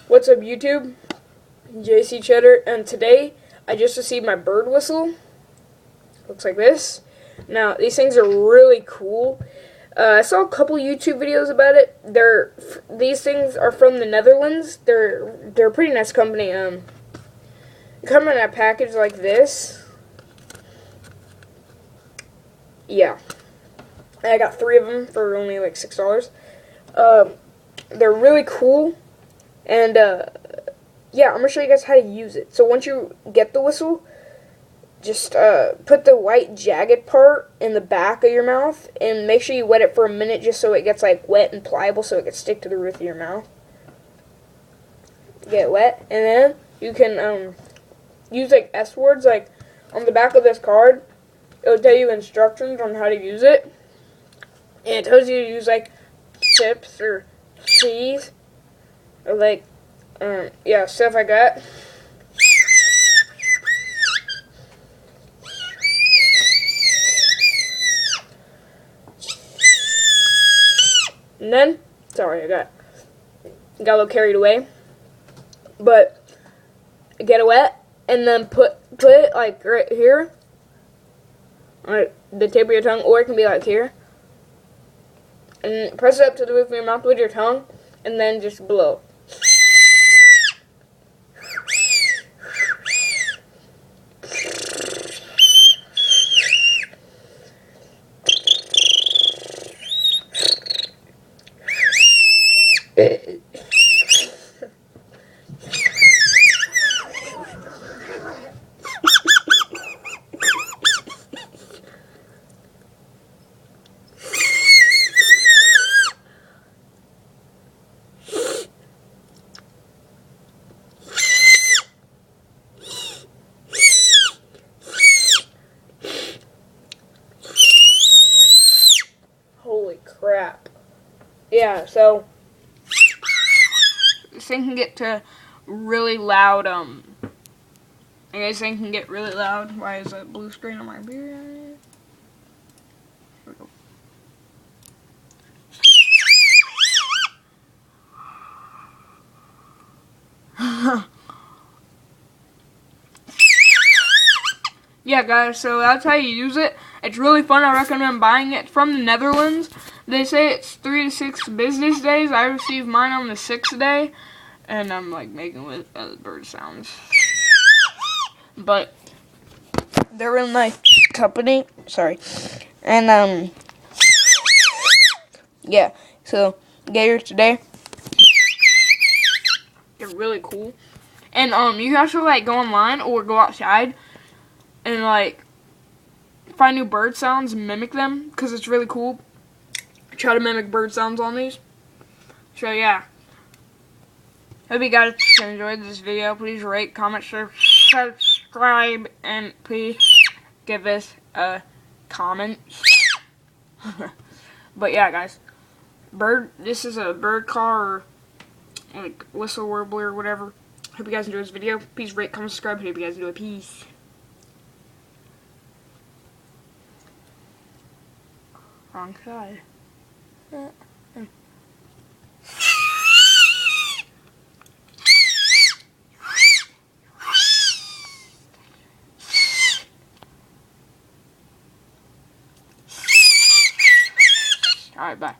What's up, YouTube? JC Cheddar, and today I just received my bird whistle. Looks like this. Now, these things are really cool. I saw a couple YouTube videos about it. These things are from the Netherlands. They're a pretty nice company. They come in a package like this. Yeah. And I got 3 of them for only like $6. They're really cool. And, yeah, I'm going to show you guys how to use it. So once you get the whistle, just put the white jagged part in the back of your mouth and make sure you wet it for a minute just so it gets like wet and pliable so it can stick to the roof of your mouth. Get it wet, and then you can use like S words. Like on the back of this card, it'll tell you instructions on how to use it. And it tells you to use like chips or cheese or like yeah, stuff like that. And then, sorry, I got a little carried away. But get it wet, and then put it like right here, like the tip of your tongue, or it can be like here. And press it up to the roof of your mouth with your tongue, and then just blow. Holy crap. Yeah, so this thing can get to really loud, this thing can get really loud. Why is that blue screen on my beer? Here we go. Yeah, guys, so that's how you use it. It's really fun. I recommend buying it from the Netherlands. They say it's 3 to 6 business days. I received mine on the 6th day, and I'm like making with bird sounds. But they're a real nice company. Sorry. And yeah, so get yours today. They're really cool. And you can also like go online or go outside and like find new bird sounds and mimic them, because it's really cool. Try to mimic bird sounds on these. So yeah, hope you guys enjoyed this video. Please rate, comment, share, subscribe, and please give us a comment. But yeah, guys, this is a bird call or like whistle warbler or whatever. Hope you guys enjoyed this video. Please rate, comment, subscribe. Hope you guys enjoy. Peace. Wrong side. Alright, bye.